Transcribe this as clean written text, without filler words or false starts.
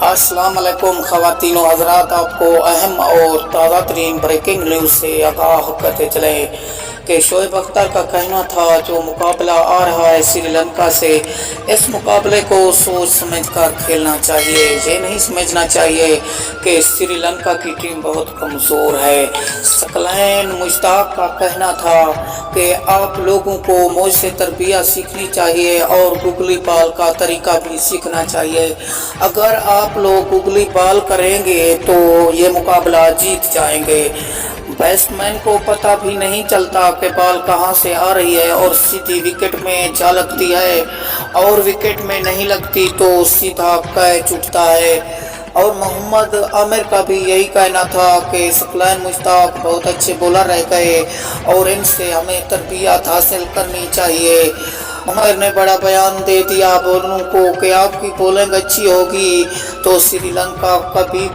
अस्सलाम वालेकुम ख़वातीन व हज़रात, आपको अहम और ताज़ा तरीन ब्रेकिंग न्यूज़ से आगाह करते चले कि शोएब अख्तर का कहना था जो मुकाबला आ रहा है श्रीलंका से, इस मुकाबले को सोच समझ कर खेलना चाहिए। ये नहीं समझना चाहिए कि श्रीलंका की टीम बहुत कमज़ोर है। सकलैन मुश्ताक का कहना था कि आप लोगों को मुझसे तरबियत सीखनी चाहिए और गुगली बॉल का तरीका भी सीखना चाहिए। अगर आप लोग गुगली बॉल करेंगे तो ये मुकाबला जीत जाएंगे। बैट्समैन को पता भी नहीं चलता कि बॉल कहां से आ रही है और सीधी विकेट में जा लगती है, और विकेट में नहीं लगती तो सीधा कैच उठता है। और मोहम्मद आमिर का भी यही कहना था कि सकलैन मुश्ताक बहुत अच्छे बॉलर रह गए और इनसे हमें तरबियत हासिल करनी चाहिए। आमिर ने बड़ा बयान दे दिया बॉलरों को कि आपकी बॉलिंग अच्छी होगी तो श्रीलंका कभी